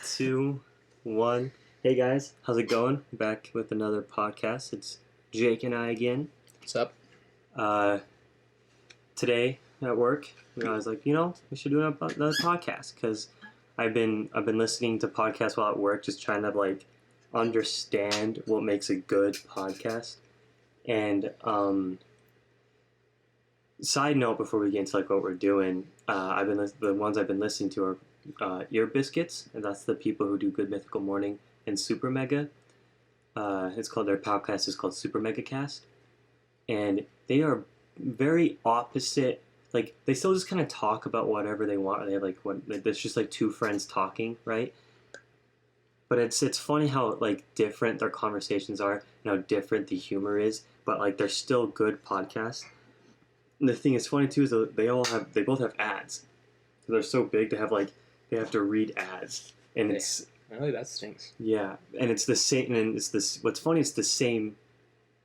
2, 1. Hey guys, how's it going? Back with another podcast. It's Jake and I again. What's up? Today at work, I was like, we should do another podcast because I've been listening to podcasts while at work, just trying to understand what makes a good podcast. And side note before we get into what we're doing, the ones I've been listening to are Ear Biscuits, and that's the people who do Good Mythical Morning, and Super Mega. Their podcast is called Super Mega Cast, and they are very opposite. They still just kind of talk about whatever they want. They have it's just two friends talking, right? But it's funny how different their conversations are and how different the humor is. But they're still good podcasts. And the thing is funny too is they both have ads. They're so big to have they have to read ads, and it's really that stinks. Yeah, and it's the same. And it's this. What's funny is the same.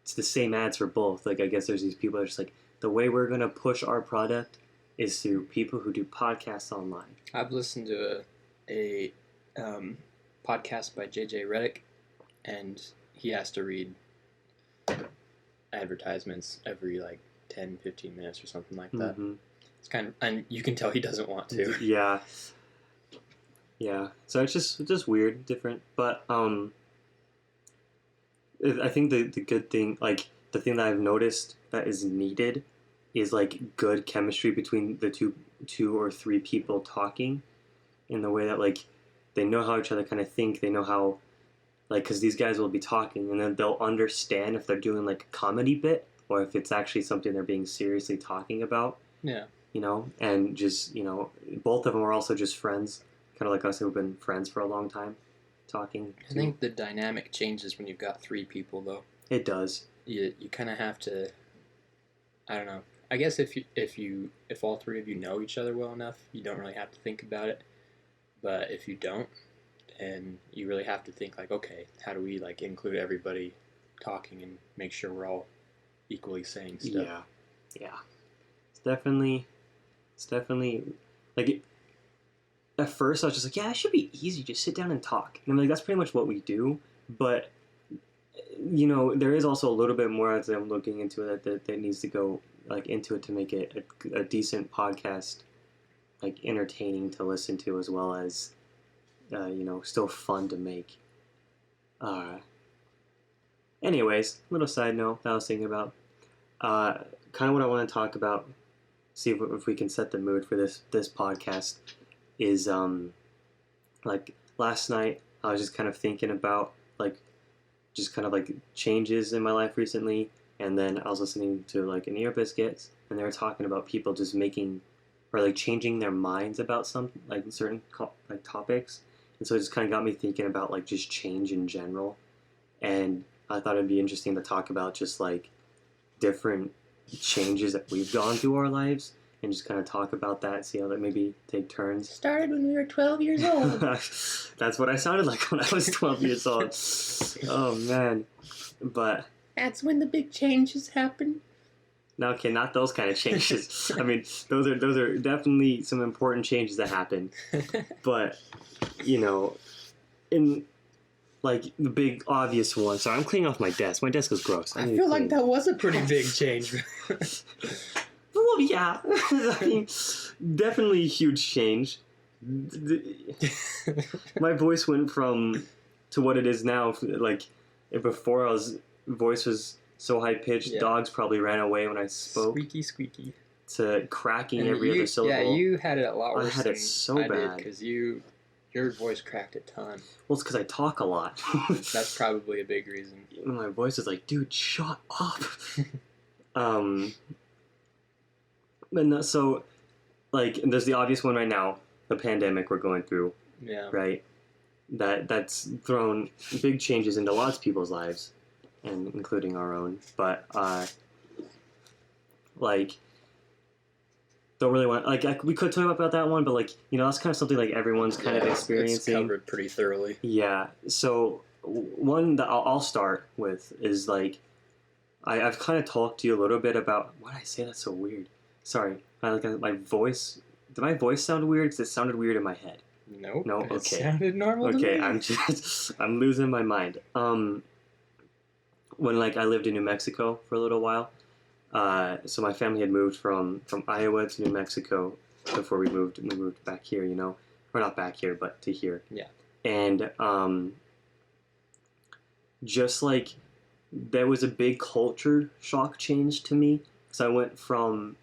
It's the same ads for both. I guess there's these people that are just the way we're gonna push our product is through people who do podcasts online. I've listened to a podcast by JJ Redick, and he has to read advertisements every 10, 15 minutes or something like that. Mm-hmm. It's kind of, and you can tell he doesn't want to. Yeah. So it's just weird, different. But I think the good thing, the thing that I've noticed that is needed is good chemistry between the two or three people talking, in the way that they know how each other kind of think. They know how because these guys will be talking, and then they'll understand if they're doing a comedy bit or if it's actually something they're being seriously talking about. Yeah. And just both of them are also just friends, kind of like us who've been friends for a long time, talking. I think the dynamic changes when you've got three people, though. It does. You kind of have to. I don't know. I guess if all three of you know each other well enough, you don't really have to think about it. But if you don't, and you really have to think okay, how do we include everybody talking and make sure we're all equally saying stuff? Yeah. It's definitely at first I was just it should be easy, just sit down and talk. And I'm that's pretty much what we do. But there is also a little bit more as I'm looking into it that needs to go into it to make it a decent podcast, entertaining to listen to, as well as still fun to make. Anyways, little side note that I was thinking about, kind of what I want to talk about, see if we can set the mood for this podcast, is last night I was just kind of thinking about just kind of changes in my life recently, and then I was listening to an Ear Biscuits, and they were talking about people just making or changing their minds about some certain topics, and so it just kind of got me thinking about just change in general, and I thought it'd be interesting to talk about just different changes that we've gone through our lives, and just kind of talk about that, see how that maybe take turns. Started when we were 12 years old. That's what I sounded like when I was 12 years old. Oh, man. But that's when the big changes happen. No, okay, not those kind of changes. I mean, those are definitely some important changes that happen. But, in the big obvious one. Sorry, I'm cleaning off my desk. My desk is gross. I feel like that was a pretty big change. Well, yeah. I mean, definitely a huge change. My voice went from to what it is now. Before voice was so high pitched, yeah. Dogs probably ran away when I spoke. Squeaky. To cracking every other syllable. Yeah, you had it a lot worse. I had it so bad because your voice cracked a ton. Well, it's because I talk a lot. That's probably a big reason. My voice is dude, shut up. But so, there's the obvious one right now, the pandemic we're going through. Yeah. Right? That's thrown big changes into lots of people's lives, and including our own. But, don't really want we could talk about that one, but that's kind of something everyone's kind of experiencing. It's covered pretty thoroughly. Yeah. So one that I'll start with is I've kind of talked to you a little bit about. Why did I say that so weird? Sorry. My voice. Did my voice sound weird? Because it sounded weird in my head. Nope. No, It okay. sounded normal to Okay, me. I'm losing my mind. When like I lived in New Mexico for a little while, so my family had moved from Iowa to New Mexico before we moved back here, you know, or not back here, but to here. Yeah. And just like there was a big culture shock change to me, because I went from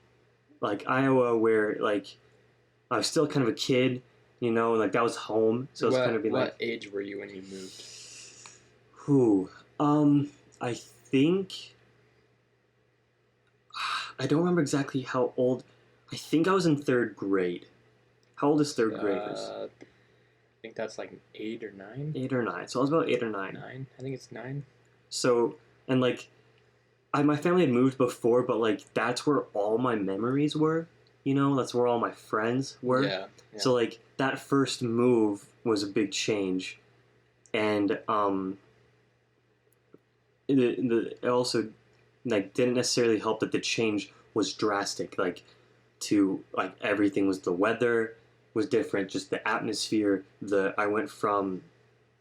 like Iowa, where like I was still kind of a kid, you know, like that was home, so it's kind of being What like, age were you when you moved? who, I think I don't remember exactly how old. I think I was in third grade. How old is third graders? I think that's like 8 or 9. 8 or 9. So I was about 8 or 9. 9. I think it's 9. So and like my family had moved before, but like that's where all my memories were. You know, that's where all my friends were. Yeah. So like that first move was a big change, and it also like didn't necessarily help that the change was drastic. Like to like everything was, the weather was different, just the atmosphere. I went from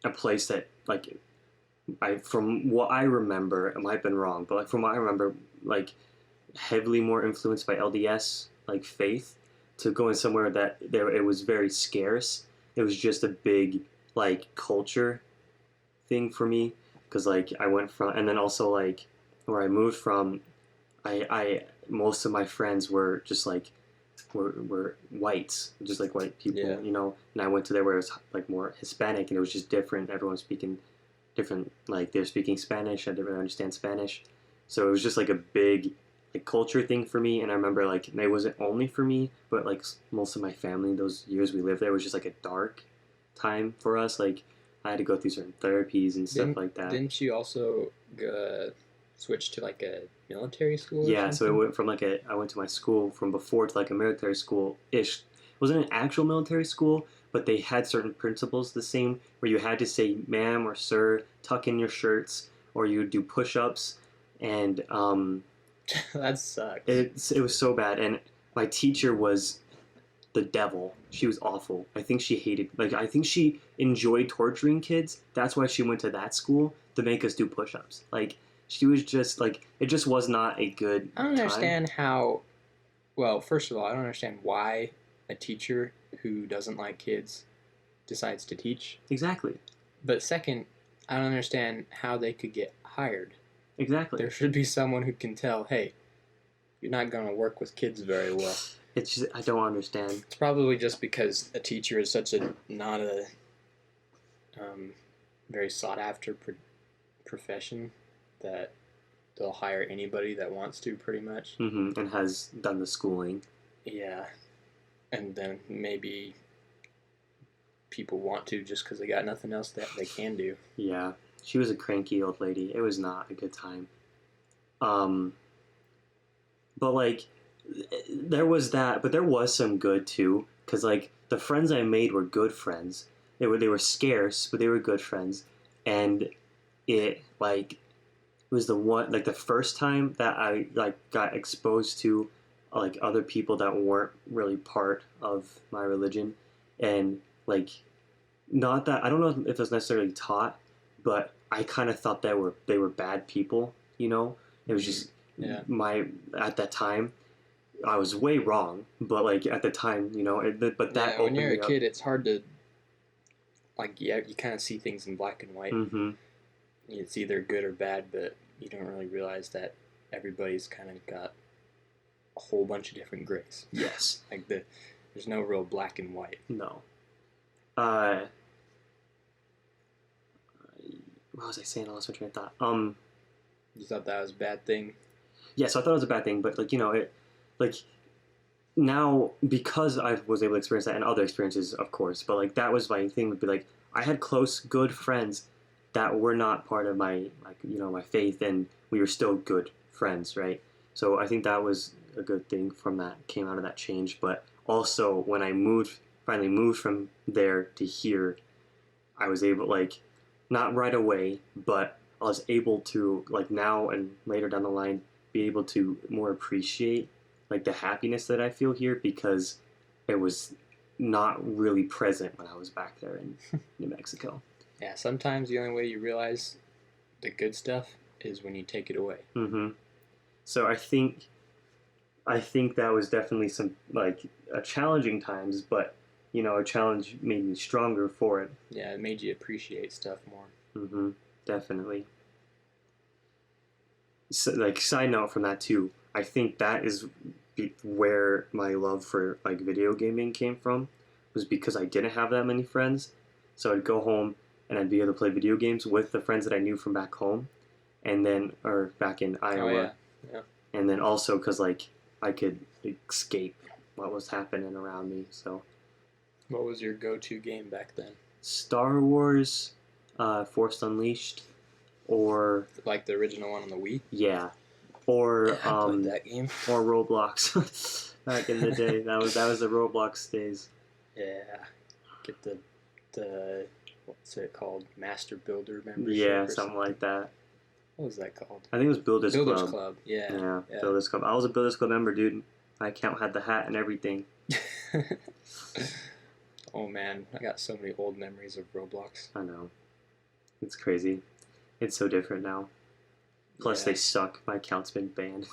a place that like from what I remember, it might have been wrong, but like from what I remember, like heavily more influenced by LDS like faith, to going somewhere that there it was very scarce. It was just a big like culture thing for me, because like I went from, and then also like where I moved from, I most of my friends were just like were whites, just like white people, Yeah. you know. And I went to there where it was like more Hispanic, and it was just different. Everyone was speaking different, like they're speaking Spanish. I didn't really understand Spanish, so it was just like a big like culture thing for me. And I remember like it wasn't only for me, but like most of my family, those years we lived there was just like a dark time for us. Like I had to go through certain therapies and stuff like that. Didn't you also switch to like a military school? Yeah, so it went from like I went to my school from before to like a military school ish. It wasn't an actual military school, but they had certain principles the same, where you had to say ma'am or sir, tuck in your shirts, or you would do push ups. And That sucks. it was so bad. And my teacher was the devil. She was awful. I think she hated, like, I think she enjoyed torturing kids. That's why she went to that school, to make us do push ups. Like, she was just, like, it just was not a good I don't time. understand how. Well, first of all, I don't understand why a teacher who doesn't like kids decides to teach. Exactly. But second, I don't understand how they could get hired. Exactly. There should be someone who can tell, hey, you're not going to work with kids very well. It's just, I don't understand. It's probably just because a teacher is such a not a very sought after profession that they'll hire anybody that wants to, pretty much. Mm-hmm. And has done the schooling. Yeah, and then maybe people want to just because they got nothing else that they can do. Yeah, she was a cranky old lady. It was not a good time. But like, there was that, but there was some good too, because like the friends I made were good friends. They were scarce, but they were good friends, and it was the one, like the first time that I like got exposed to like other people that weren't really part of my religion. And like, not that, I don't know if it was necessarily taught, but I kind of thought that they were bad people, you know. It was just at that time I was way wrong, but like at the time, you know, but that when you're a up. kid, it's hard to like, you kind of see things in black and white. Mm-hmm. It's either good or bad, but you don't really realize that everybody's kind of got a whole bunch of different grays. Yes. Like there's no real black and white. No. What was I saying? I lost my train of thought. You thought that was a bad thing? Yeah, so I thought it was a bad thing, but like, you know, it like now, because I was able to experience that and other experiences, of course, but like that was my thing, would be like I had close, good friends that were not part of my, like, you know, my faith, and we were still good friends, right? So I think that was a good thing from that, came out of that change. But also when I finally moved from there to here, I was able, like, not right away, but I was able to, like, now and later down the line, be able to more appreciate like the happiness that I feel here, because it was not really present when I was back there in New Mexico. Yeah, sometimes the only way you realize the good stuff is when you take it away. Mm-hmm. So I think that was definitely some like a challenging times, but a challenge made me stronger for it. Yeah, it made you appreciate stuff more. Mm-hmm. Definitely. So, like, side note from that too, I think that is where my love for like video gaming came from, was because I didn't have that many friends, so I'd go home and I'd be able to play video games with the friends that I knew from back home, and then or back in Iowa, Oh yeah. and then also because like I could escape what was happening around me. So, what was your go-to game back then? Star Wars, Force Unleashed, or like the original one on the Wii? Yeah, or I played that game. Or Roblox. Back in the day, that was the Roblox days. Yeah, get the what's it called? Master Builder membership. Yeah, something like that. What was that called? I think it was Builders Club. Yeah, Builders Club. I was a Builders Club member, dude. My account had the hat and everything. Oh man, I got so many old memories of Roblox. I know. It's crazy. It's so different now. Plus, they suck. My account's been banned.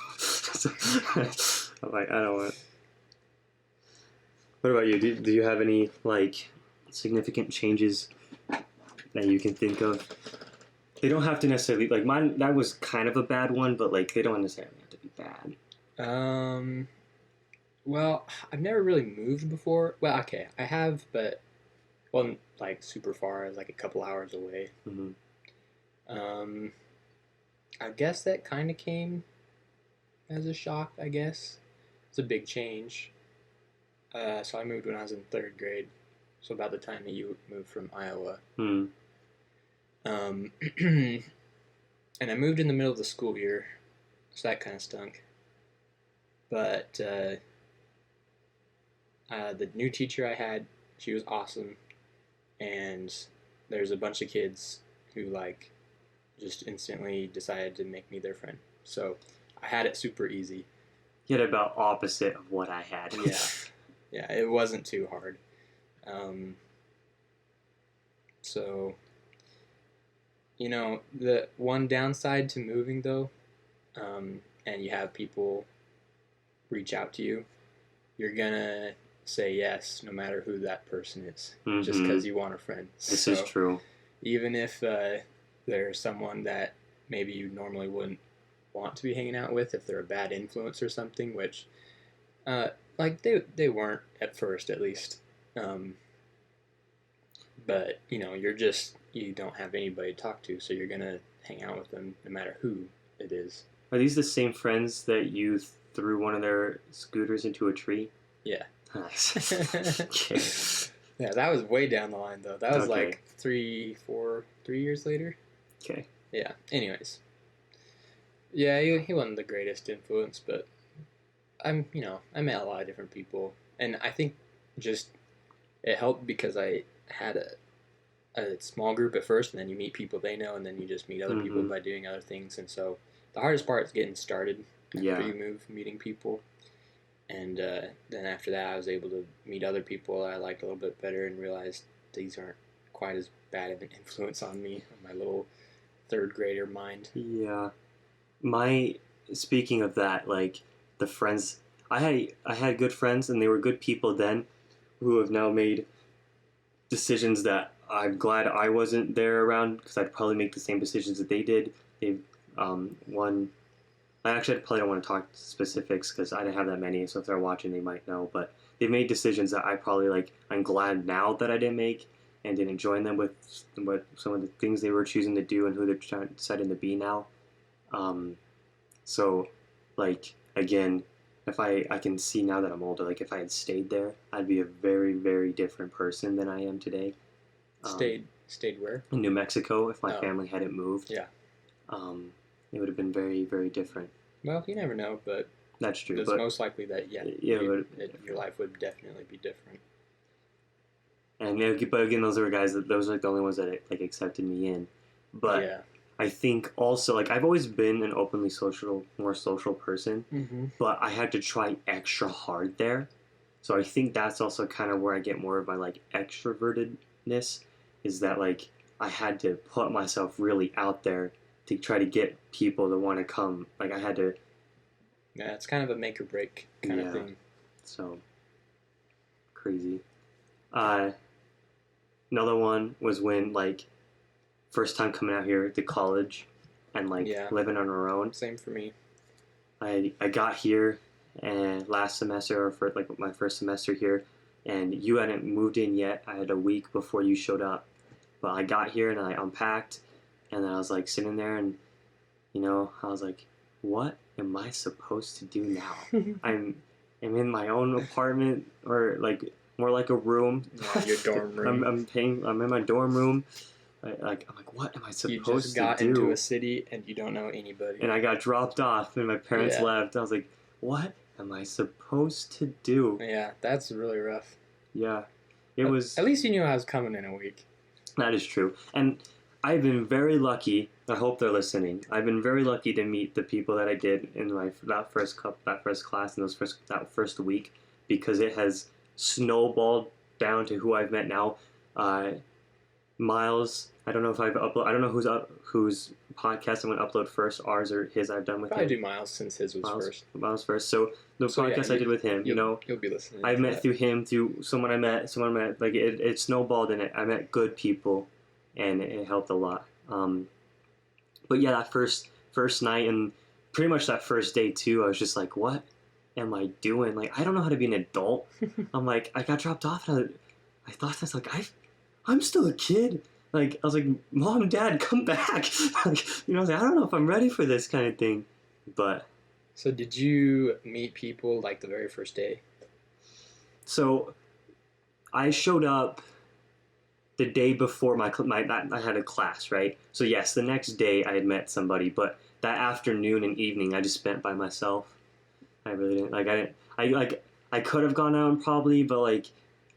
I'm like, I don't want it. What about you? Do you have any, like, significant changes that you can think of? They don't have to necessarily, like, mine, that was kind of a bad one, but, like, they don't necessarily have to be bad. Well, I've never really moved before. Well, okay, I have, but, well, like, super far, like a couple hours away. Mm-hmm. I guess that kind of came as a shock, I guess. It's a big change. So I moved when I was in 3rd grade, so about the time that you moved from Iowa. Mm. And I moved in the middle of the school year, so that kind of stunk. But the new teacher I had, she was awesome, and there's a bunch of kids who like just instantly decided to make me their friend. So I had it super easy. Yet about opposite of what I had. Yeah, it wasn't too hard. So, the one downside to moving though, and you have people reach out to you, you're gonna say yes no matter who that person is, just because you want a friend. This is true. Even if they're someone that maybe you normally wouldn't want to be hanging out with, if they're a bad influence or something, which like they weren't at first, at least. But you don't have anybody to talk to, so you're gonna hang out with them no matter who it is. Are these the same friends that you threw one of their scooters into a tree? Yeah. Nice. Okay. Yeah, that was way down the line though. That was like 3 years later. Okay. Yeah. Anyways. Yeah, he wasn't the greatest influence, but I met a lot of different people, and I think just it helped because I had a small group at first, and then you meet people they know, and then you just meet other people by doing other things. And so the hardest part is getting started after you move, meeting people. And then after that, I was able to meet other people I liked a little bit better and realized these aren't quite as bad of an influence on me, on my little 3rd grader mind. Yeah. Speaking of that, like, the friends, I had good friends, and they were good people then, who have now made decisions that I'm glad I wasn't there around, because I'd probably make the same decisions that they did. They've I probably don't want to talk specifics because I didn't have that many, so if they're watching they might know, but they've made decisions that I probably I'm glad now that I didn't make, and didn't join them with some of the things they were choosing to do and who they're deciding to be now. So again, if I can see now that I'm older, if I had stayed there, I'd be a very, very different person than I am today. Stayed where? In New Mexico, if my family hadn't moved. Yeah. It would have been very, very different. Well, you never know, but that's true. It's most likely that your life would definitely be different. And but again, those are the only ones that accepted me in. But I think also I've always been an openly more social person, but I had to try extra hard there So I think that's also kind of where I get more of my like extrovertedness, is that like I had to put myself really out there to try to get people to want to come. Like I had to. Yeah, it's kind of a make or break kind of thing. So crazy. Another one was when like first time coming out here to college and like living on our own. Same for me. I got here and last semester, or for like my first semester here, and you hadn't moved in yet. I had a week before you showed up, but I got here and I unpacked, and then I was like sitting there, and I was like, what am I supposed to do now? I'm in my own apartment, or like more like a room. Yeah, your dorm room. I'm in my dorm room. I'm like, what am I supposed to do? You just got into a city and you don't know anybody. And I got dropped off and my parents left. I was like, what am I supposed to do? Yeah, that's really rough. Yeah. It was... At least you knew I was coming in a week. That is true. And I've been very lucky. I hope they're listening. I've been very lucky to meet the people that I did in that first class and that first week, because it has snowballed down to who I've met now. Miles, I don't know if I've uploaded. I don't know whose podcast I'm going to upload first, ours or his. I've done with him. Probably do Miles since his was first. Miles first. So the podcast I did with him, you'll be listening. I met through him, through someone I met. Like it snowballed in it. I met good people, and it helped a lot. But yeah, that first night and pretty much that first day too, I was just like, what am I doing? Like, I don't know how to be an adult. I'm like, I got dropped off, and I thought that's like I'm still a kid. Like, I was like, Mom, Dad, come back. Like, I was like, I don't know if I'm ready for this kind of thing. But. So did you meet people like the very first day? So I showed up the day before I had a class, right? So yes, the next day I had met somebody, but that afternoon and evening I just spent by myself. I really didn't, I could have gone out probably, but like,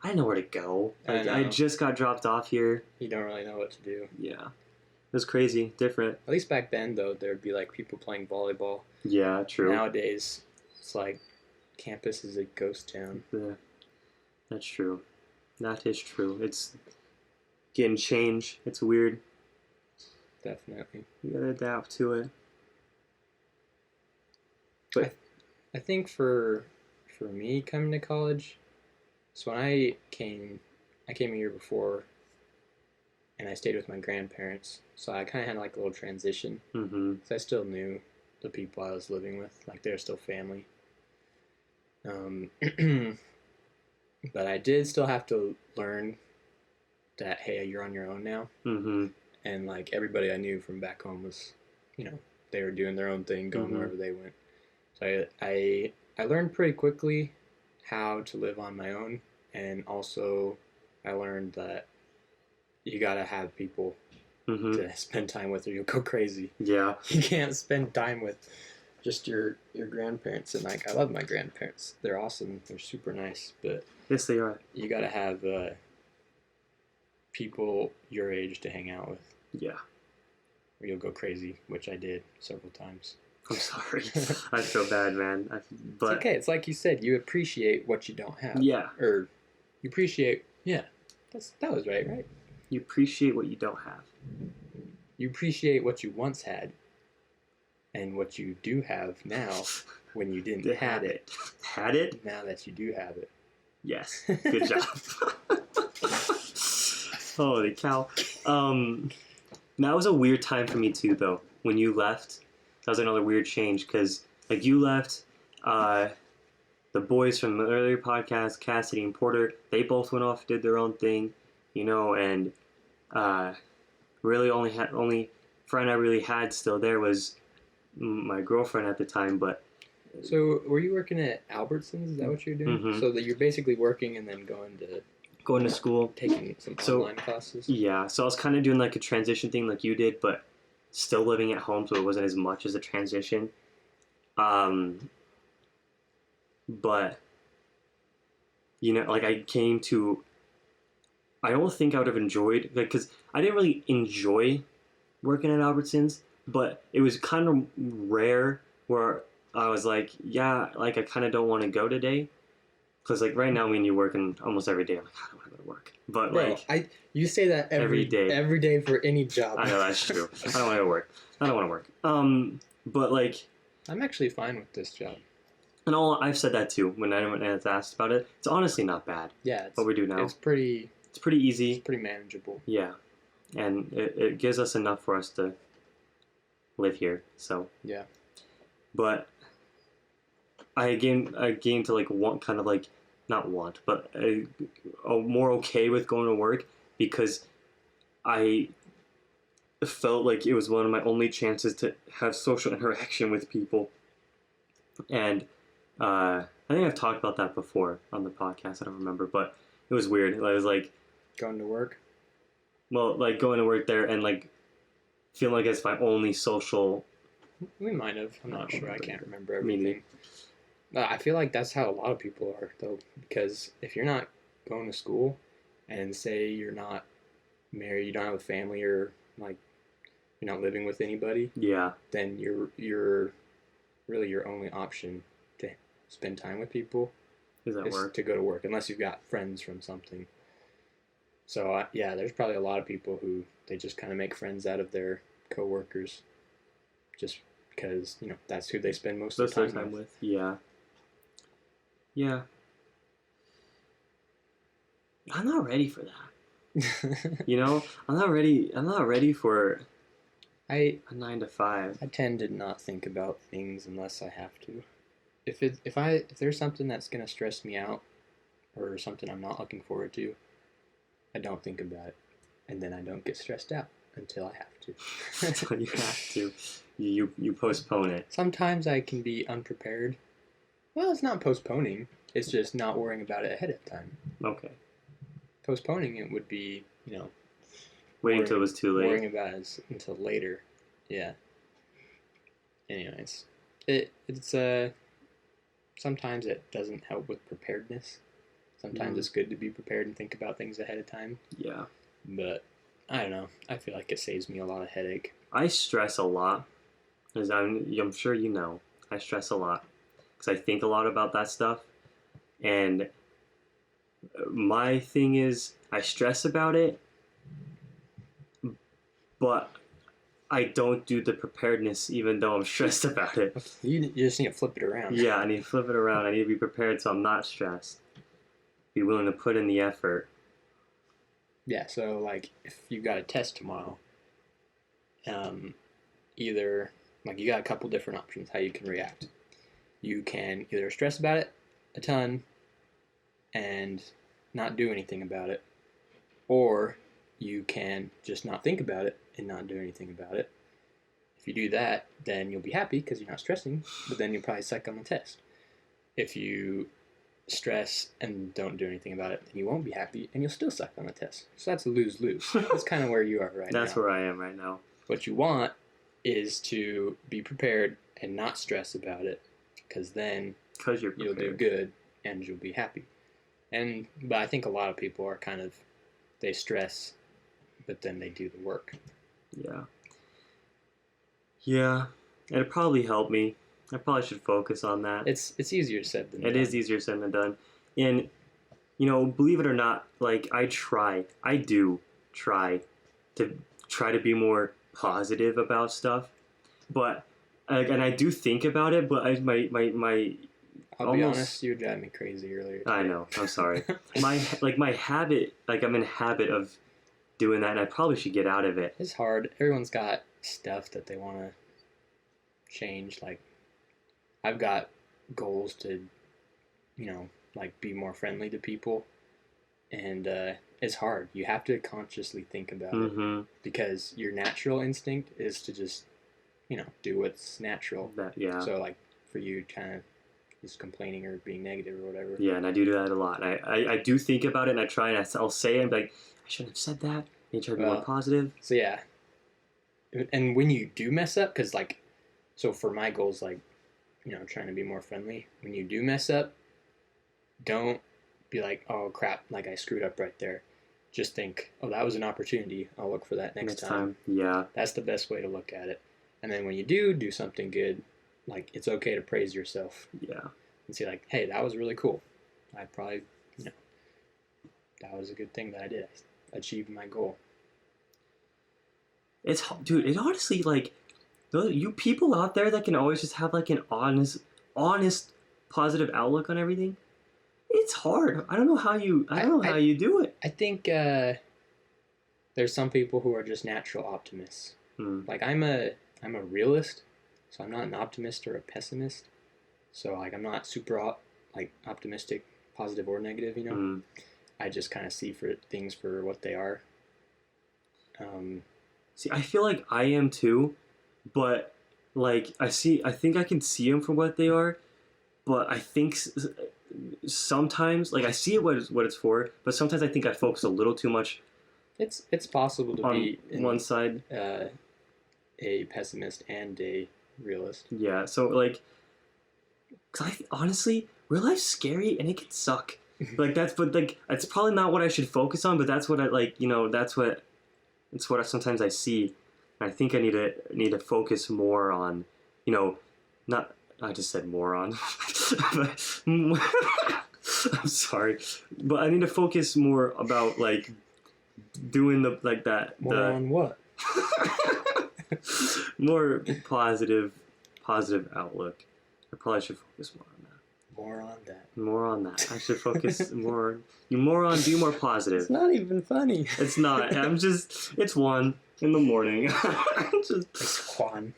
I didn't know where to go. Like, I just got dropped off here. You don't really know what to do. Yeah. It was crazy. Different. At least back then, though, there'd be, like, people playing volleyball. Yeah, true. Nowadays, it's like campus is a ghost town. Yeah. That's true. That is true. It's getting changed. It's weird. Definitely. You gotta adapt to it. But I think for me coming to college... So when I came a year before, and I stayed with my grandparents. So I kind of had like a little transition. Mm-hmm. So I still knew the people I was living with, like they're still family. But I did still have to learn that, hey, you're on your own now. Mm-hmm. And like everybody I knew from back home was, they were doing their own thing, going wherever they went. So I learned pretty quickly how to live on my own, and also I learned that you gotta have people to spend time with or you'll go crazy. Yeah. You can't spend time with just your grandparents, and like I love my grandparents. They're awesome. They're super nice, but yes, they are. You gotta have people your age to hang out with. Yeah. Or you'll go crazy, which I did several times. I'm sorry. I feel bad, man. But it's okay. It's like you said. You appreciate what you don't have. Yeah. Or you appreciate. Yeah. That was right? You appreciate what you don't have. You appreciate what you once had, and what you do have now when you didn't have it. Had it? Now that you do have it. Yes. Good job. Holy cow. That was a weird time for me too, though. When you left. That was another weird change, because like you left, the boys from the earlier podcast, Cassidy and Porter, they both went off, did their own thing, and really only friend I really had still there was my girlfriend at the time. But so were you working at Albertsons? Is that what you're doing? Mm-hmm. So that you're basically working and then going to school, taking some online classes. Yeah, so I was kind of doing like a transition thing like you did, but still living at home, so it wasn't as much as a transition. But like I don't think I would have enjoyed, like, because I didn't really enjoy working at Albertsons, but it was kind of rare where I was like, yeah, like I kind of don't want to go today. Because like right now, when you work in almost every day, I'm like, I don't want to go to work. But Bro, like you say that every day. every day for any job. I know that's true. I don't want to work. I don't want to work. But like I'm actually fine with this job. and all I've said that too when anyone has asked about it. It's honestly not bad. Yeah, What we do now. it's pretty easy. It's pretty manageable. Yeah, and it gives us enough for us to live here. So yeah, but I came to like want kind of like not want, but more okay with going to work because I felt like it was one of my only chances to have social interaction with people, and I think I've talked about that before on the podcast. I don't remember, but it was weird. I was like going to work. Well, like going to work there and like feeling like it's my only social. We might have. I'm not sure. I can't remember everything. I feel like that's how a lot of people are, though, because if you're not going to school and say you're not married, you don't have a family, or like you're not living with anybody, yeah, then you're really your only option to spend time with people is to go to work, unless you've got friends from something. So yeah, there's probably a lot of people who they just kind of make friends out of their coworkers, just because that's who they spend most of the time with. Yeah. Yeah. I'm not ready for that. I'm not ready for a 9 to 5. I tend to not think about things unless I have to. If there's something that's gonna stress me out or something I'm not looking forward to, I don't think about it, and then I don't get stressed out until I have to. Until you have to. You postpone it. Sometimes I can be unprepared. Well, it's not postponing. It's just not worrying about it ahead of time. Okay. Postponing it would be, waiting until it was too late. Worrying about it until later. Yeah. Anyways, it's sometimes it doesn't help with preparedness. Sometimes it's good to be prepared and think about things ahead of time. Yeah. But I don't know. I feel like it saves me a lot of headache. I stress a lot, as I'm sure you know. I stress a lot because I think a lot about that stuff. And my thing is, I stress about it, but I don't do the preparedness even though I'm stressed about it. You just need to flip it around. Yeah, I need to flip it around. I need to be prepared so I'm not stressed. Be willing to put in the effort. Yeah, so like if you got a test tomorrow, either like you got a couple different options how you can react. You can either stress about it a ton and not do anything about it, or you can just not think about it and not do anything about it. If you do that, then you'll be happy because you're not stressing, but then you'll probably suck on the test. If you stress and don't do anything about it, then you won't be happy and you'll still suck on the test. So that's a lose-lose. That's kind of where you are right now. That's where I am right now. What you want is to be prepared and not stress about it, because then you'll do good and you'll be happy. But I think a lot of people are kind of, they stress, but then they do the work. Yeah. Yeah. It'd probably help me. I probably should focus on that. It's easier said than done. It is easier said than done. And, believe it or not, like, I do try to be more positive about stuff. But, and I do think about it, but I'll be honest, you were driving me crazy earlier today. I know. I'm sorry. my habit, I'm in habit of doing that, and I probably should get out of it. It's hard. Everyone's got stuff that they want to change. Like, I've got goals to, be more friendly to people, and it's hard. You have to consciously think about it, because your natural instinct is to just, do what's natural. Yeah. So, like, for you kind of just complaining or being negative or whatever. Yeah, and I do that a lot. I do think about it, and I try, and I'll say it, and be like, I shouldn't have said that. You try to be more positive. So, yeah. And when you do mess up, because, so for my goals, trying to be more friendly, when you do mess up, don't be like, oh, crap, I screwed up right there. Just think, oh, that was an opportunity. I'll look for that next time. Yeah. That's the best way to look at it. And then when you do something good, it's okay to praise yourself. Yeah. And say, hey, that was really cool. I probably, you know, that was a good thing that I did. I achieved my goal. Dude, it honestly, like, you people out there that can always just have, like, an honest, positive outlook on everything, it's hard. I don't know how you do it. I think there's some people who are just natural optimists. Like I'm a realist, so I'm not an optimist or a pessimist. So like I'm not super optimistic, positive or negative. I just kind of see things for what they are. See, I feel like I am too, but like I think I can see them for what they are, but I think sometimes, like, I see it what it's for, but sometimes I think I focus a little too much. It's possible to be on one side, a pessimist and a realist. Yeah, so like, cause honestly, real life's scary and it can suck. But it's probably not what I should focus on, but that's what I like. It's what sometimes I see. And I think I need to focus more on, not. I just said moron. I'm sorry, but I need to focus more about like doing More on what? more positive outlook. I probably should focus more on that. More on that. I should focus more. You moron, be more positive. It's not even funny. It's not. It's 1 in the morning. It's Juan.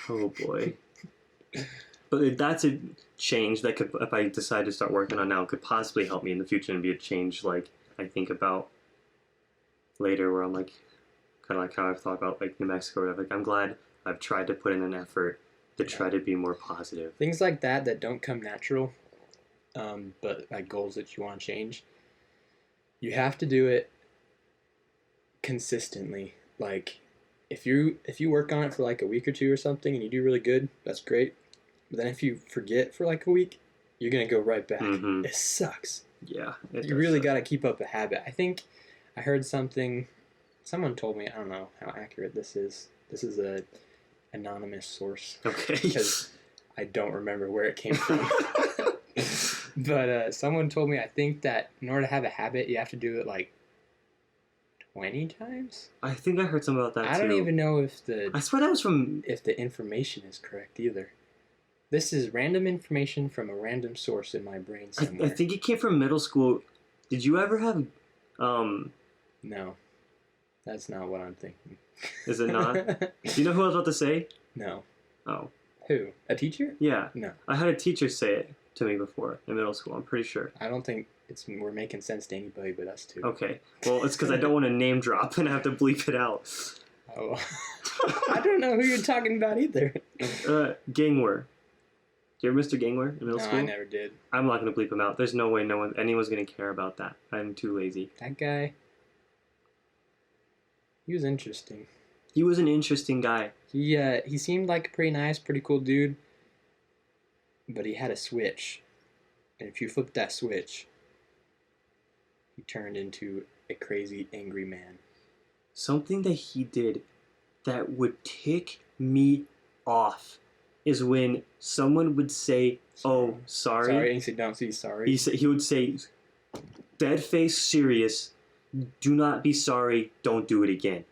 Oh boy. But that's a change that could, if I decide to start working on now, could possibly help me in the future and be a change like I think about later, where I'm like, kind of like how I've thought about like New Mexico. Like, I'm glad I've tried to put in an effort to try to be more positive. Things like that don't come natural, but like goals that you want to change, you have to do it consistently. Like if you work on it for like a week or two or something and you do really good, that's great. But then if you forget for like a week, you're gonna go right back. Mm-hmm. It sucks. Yeah, you really got to keep up a habit. I think I heard someone told me, I don't know how accurate this is. This is a anonymous source. Okay. Because I don't remember where it came from. But someone told me, I think that in order to have a habit, you have to do it like 20 times. I think I heard something about that too. I don't even know I swear that was if the information is correct either. This is random information from a random source in my brain somewhere. I think it came from middle school. Did you ever have... No. That's not what I'm thinking. Is it not? Do you know who I was about to say? No. Oh. Who? A teacher? Yeah. No. I had a teacher say it to me before in middle school. I'm pretty sure. I don't think we're making sense to anybody but us two. Okay. Well, it's because I don't want to name drop and I have to bleep it out. Oh. I don't know who you're talking about either. Gangwer. Do you ever Mr. Gangwer in middle school? No, I never did. I'm not going to bleep him out. There's no way anyone's going to care about that. I'm too lazy. That guy, he was interesting. He was an interesting guy. He seemed like a pretty nice, pretty cool dude. But he had a switch. And if you flipped that switch, he turned into a crazy, angry man. Something that he did that would tick me off is when someone would say, "Oh, sorry." Sorry, and he said, "Don't say sorry." He would say, "Dead face, serious. Do not be sorry. Don't do it again."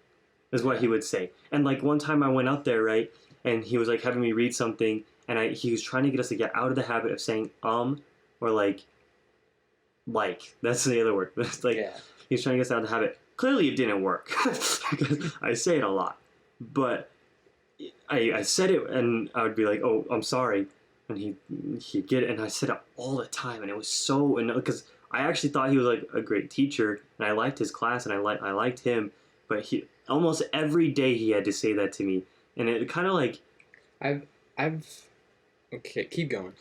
Is what he would say. And like one time I went out there, right, and he was like having me read something, and he was trying to get us to get out of the habit of saying or like. That's the other word. Like he was trying to get us out of the habit. Clearly, it didn't work. I say it a lot, but. I said it and I would be like, "Oh, I'm sorry," and he'd get it, and I said it all the time, and it was so because I actually thought he was like a great teacher, and I liked his class, and I liked him, but he almost every day he had to say that to me, and it kind of like okay, keep going.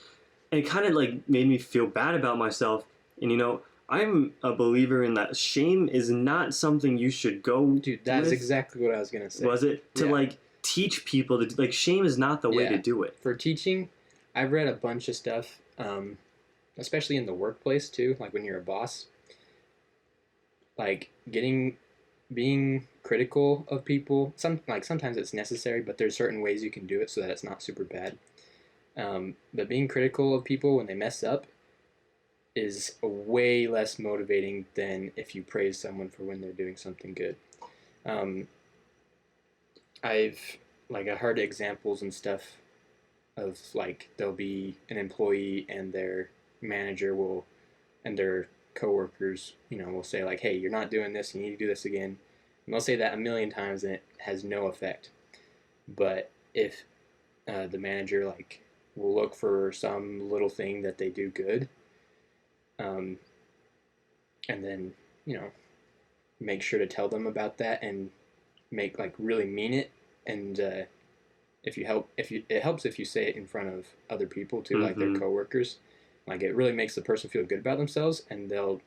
And it kind of like made me feel bad about myself, and I'm a believer in that shame is not something you should go. Dude, that's exactly what I was gonna say. Was it to teach people that like shame is not the way to do it. For teaching, I've read a bunch of stuff, especially in the workplace too, like when you're a boss. Like being critical of people, sometimes it's necessary, but there's certain ways you can do it so that it's not super bad. But being critical of people when they mess up is way less motivating than if you praise someone for when they're doing something good. Um, I've I heard examples and stuff of like there'll be an employee and their manager will and their coworkers, will say like, "Hey, you're not doing this. You need to do this again." And they'll say that a million times and it has no effect. But if the manager will look for some little thing that they do good, um, and then make sure to tell them about that and make really mean it. And it helps if you say it in front of other people too, like their coworkers. Like it really makes the person feel good about themselves, and they'll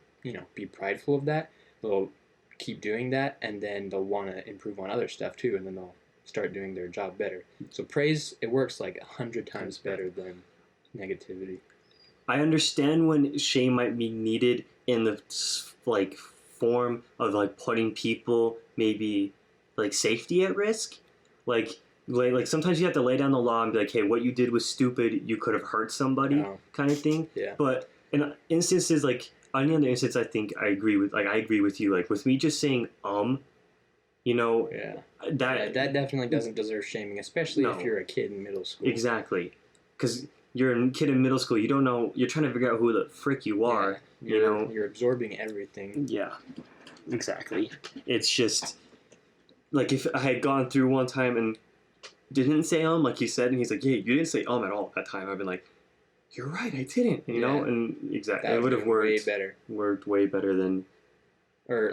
be prideful of that. They'll keep doing that, and then they'll want to improve on other stuff too, and then they'll start doing their job better. So praise, it works 100 times better than negativity. I understand when shame might be needed in the form of putting people maybe safety at risk. Like sometimes you have to lay down the law and be like, hey, what you did was stupid. You could have hurt somebody, kind of thing. Yeah. But in instances on the other instance, I think I agree with you. Like with me just saying Yeah. that definitely doesn't deserve shaming, especially if you're a kid in middle school. Exactly, because you're a kid in middle school. You don't know. You're trying to figure out who the frick you are. Yeah. You're absorbing everything. Yeah, exactly. It's just if I had gone through one time and didn't say like you said, and he's like, "Yeah, you didn't say at all that time." I've been like, "You're right, I didn't." Know, and exactly, it would have worked way better. Worked way better than, or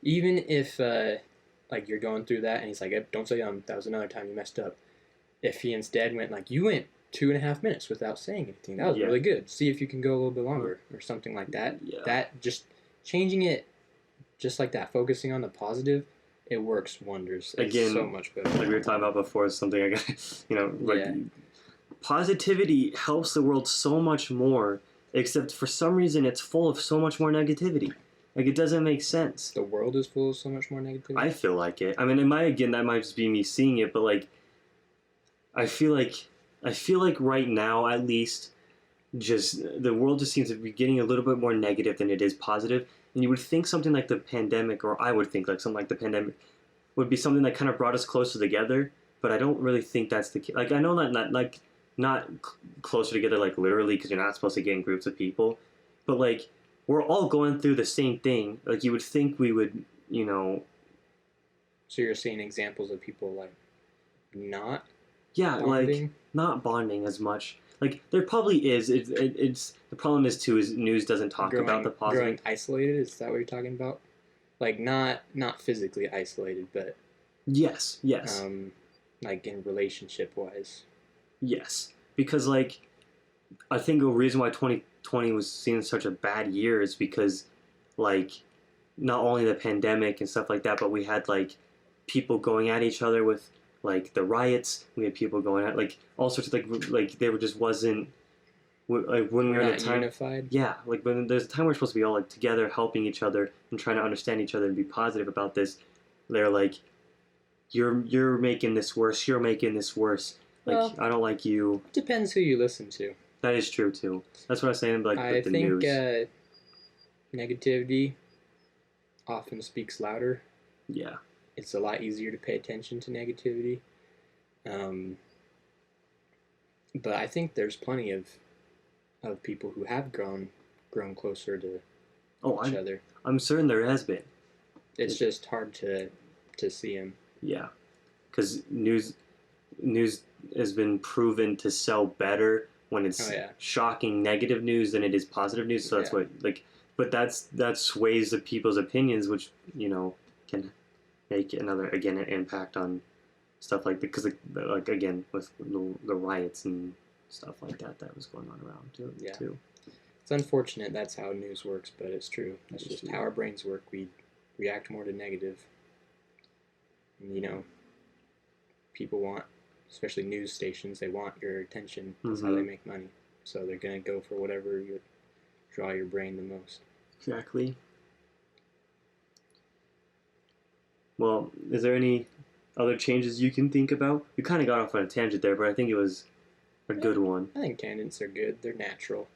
even if you're going through that, and he's like, "Don't say that was another time you messed up." If he instead went you went 2.5 minutes without saying anything, that was really good. See if you can go a little bit longer or something like that. Yeah. That just changing it, just like that, focusing on the positive. It works wonders. It's so much better. Like we were talking about before, something I got, positivity helps the world so much more, except for some reason it's full of so much more negativity. It doesn't make sense. The world is full of so much more negativity? I feel like it. I mean, that might just be me seeing it, but I feel like right now, at least, just the world just seems to be getting a little bit more negative than it is positive. And you would think something like the pandemic, or I would think something like the pandemic, would be something that kind of brought us closer together. But I don't really think that's the case. I know not closer together literally, because you're not supposed to get in groups of people. But we're all going through the same thing. You would think we would, So you're seeing examples of people not. Yeah, bonding? Not bonding as much. There probably is. It's the problem is news doesn't talk about the positive. Growing isolated, is that what you're talking about? Not physically isolated, but yes. in relationship wise. Yes, because I think the reason why 2020 was seen as such a bad year is because not only the pandemic and stuff like that, but we had people going at each other with the riots. We had people going at all sorts of they were just wasn't when we were in a time unified. Yeah, when there's a time we're supposed to be all together, helping each other and trying to understand each other and be positive about this. They're you're making this worse. You're making this worse. Well, I don't like you. Depends who you listen to. That is true too. That's what I was saying. I the think news. Negativity often speaks louder. Yeah. It's a lot easier to pay attention to negativity. But I think there's plenty of people who have grown closer to each other. I'm certain there has been. It's just hard to see them. Yeah, because news has been proven to sell better when it's shocking negative news than it is positive news. So that's what but that sways the people's opinions, which can make an impact on stuff because again with the riots and stuff like that was going on around too. Yeah. It's unfortunate that's how news works, but it's true. That's just how our brains work. We react more to negative. And, people want, especially news stations, they want your attention. That's how they make money. So they're going to go for whatever draw your brain the most. Exactly. Well, is there any other changes you can think about? We kind of got off on a tangent there, but I think it was a good one. I think tangents are good. They're natural.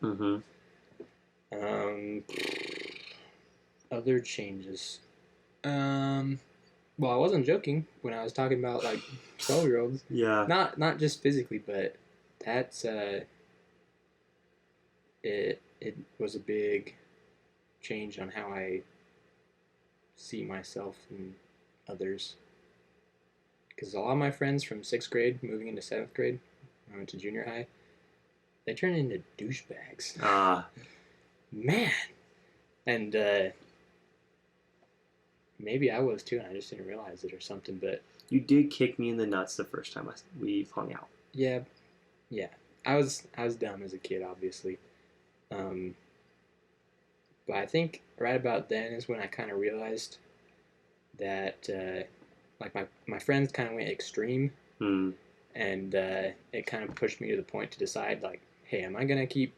Um, other changes. Well, I wasn't joking when I was talking about like 12-year-olds. Yeah. Not just physically, but that's it was a big change on how I see myself and others. Because a lot of my friends from 6th grade moving into 7th grade, I went to junior high, they turned into douchebags. Man. And maybe I was too, and I just didn't realize it or something. But you did kick me in the nuts the first time we hung out. Yeah. I was dumb as a kid, obviously. But I think right about then is when I kind of realized that like my friends kind of went extreme, and it kind of pushed me to the point to decide like, hey, am I gonna keep,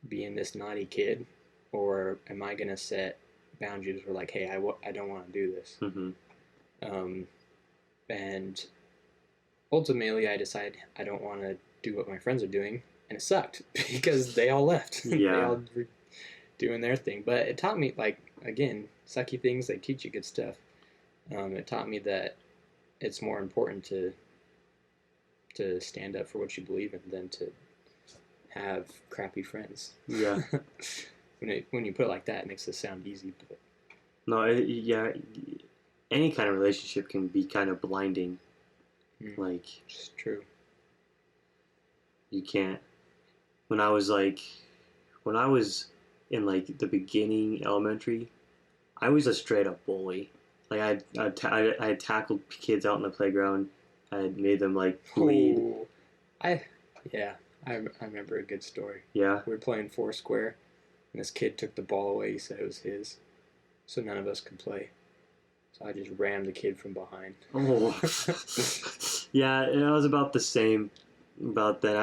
being this naughty kid, or am I gonna set boundaries where like, hey, I don't want to do this. And ultimately I decided I don't want to do what my friends are doing, and it sucked because they all left. Yeah. They all were doing their thing. But it taught me, like, again, sucky things, they teach you good stuff. It taught me that it's more important to stand up for what you believe in than to have crappy friends. Yeah. When you put it like that, it makes it sound easy. But no, yeah, any kind of relationship can be kind of blinding. Like, it's true. You can't. When I was in like the beginning elementary, I was a straight up bully. Like I had tackled kids out in the playground. I had made them like bleed. Oh, I remember a good story. Yeah. We were playing Foursquare, and this kid took the ball away. He said it was his, so none of us could play. So I just rammed the kid from behind. Oh. Yeah, and I was about the same about then.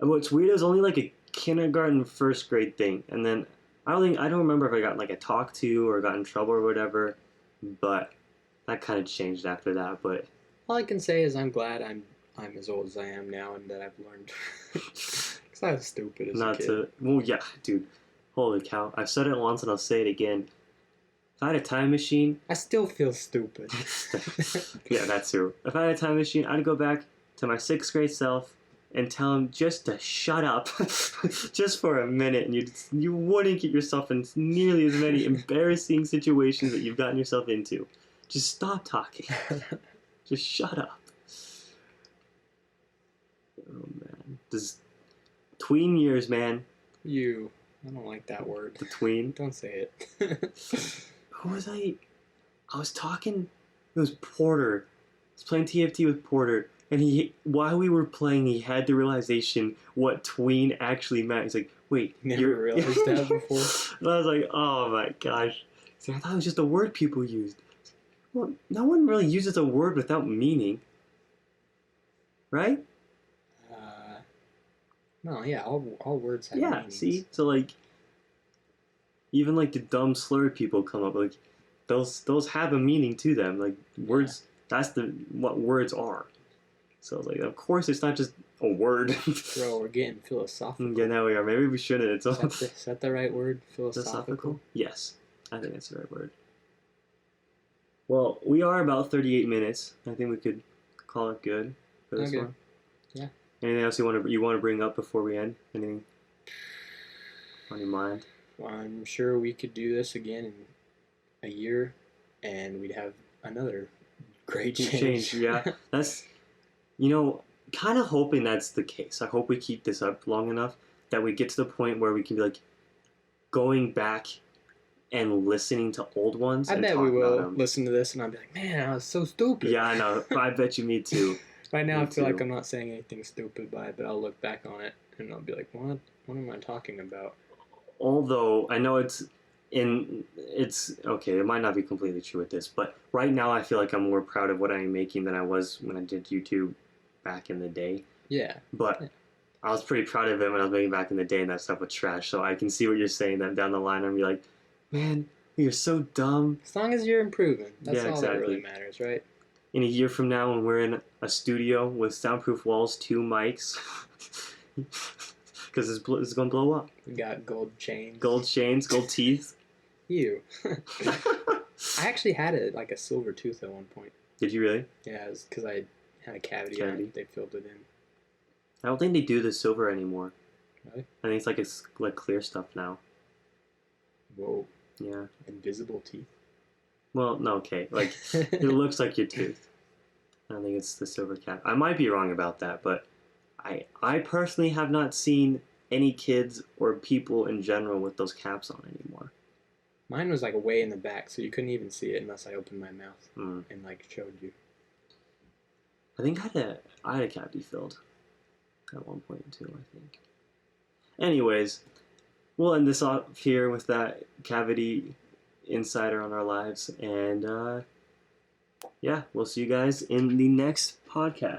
What's weird is only like a kindergarten, 1st grade thing, and then I don't remember if I got like a talk to or got in trouble or whatever, but that kind of changed after that. But all I can say is I'm glad I'm as old as I am now, and that I've learned. Because I was stupid as a kid. Well, yeah, dude. Holy cow! I've said it once and I'll say it again. If I had a time machine, I still feel stupid. Yeah, that's true. If I had a time machine, I'd go back to my 6th grade self and tell him just to shut up, just for a minute, and you wouldn't get yourself in nearly as many embarrassing situations that you've gotten yourself into. Just stop talking. Just shut up. Oh man, tween years, man. I don't like that word. The tween. Don't say it. Who was I? I was talking. It was Porter. I was playing TFT with Porter, and while we were playing, he had the realization what tween actually meant. He's like, "Wait, never realized that before." And I was like, "Oh my gosh!" See, I thought it was just a word people used. Well, no one really uses a word without meaning, right? No, yeah, all words have meanings. See, so like, even like the dumb slur people come up like, those have a meaning to them. Like words, that's what words are. So like, of course, it's not just a word. Bro, we're getting philosophical. Yeah, now we are. Maybe we shouldn't. Is that the right word? Philosophical? Yes, I think that's the right word. Well, we are about 38 minutes. I think we could call it good for this one. Yeah. Anything else you want to bring up before we end? Anything on your mind? Well, I'm sure we could do this again in a year, and we'd have another great change. Yeah, that's kind of hoping that's the case. I hope we keep this up long enough that we get to the point where we can be like going back and listening to old ones. I bet we will listen to this, and I'll be like, man, I was so stupid. Yeah, I know. I bet you me too. Right now, I feel like I'm not saying anything stupid by it, but I'll look back on it and I'll be like, what am I talking about? Although I know it's okay, it might not be completely true with this, but right now I feel like I'm more proud of what I'm making than I was when I did YouTube back in the day. Yeah. But I was pretty proud of it when I was making back in the day, and that stuff was trash. So I can see what you're saying, that down the line I'm be like, man, you're so dumb. As long as you're improving, that's all that really matters, right? In a year from now, when we're in a studio with soundproof walls, 2 mics, because it's going to blow up. We got gold chains. Gold chains, gold teeth. Ew. I actually had a silver tooth at one point. Did you really? Yeah, it was because I had a cavity. And they filled it in. I don't think they do the silver anymore. Really? I think it's like clear stuff now. Whoa. Yeah. Invisible teeth. Well, no, okay. Like, it looks like your tooth. I think it's the silver cap. I might be wrong about that, but I personally have not seen any kids or people in general with those caps on anymore. Mine was like way in the back, so you couldn't even see it unless I opened my mouth and like showed you. I think I had a cavity filled at one point too, I think. Anyways, we'll end this off here with that cavity insider on our lives, and yeah, we'll see you guys in the next podcast.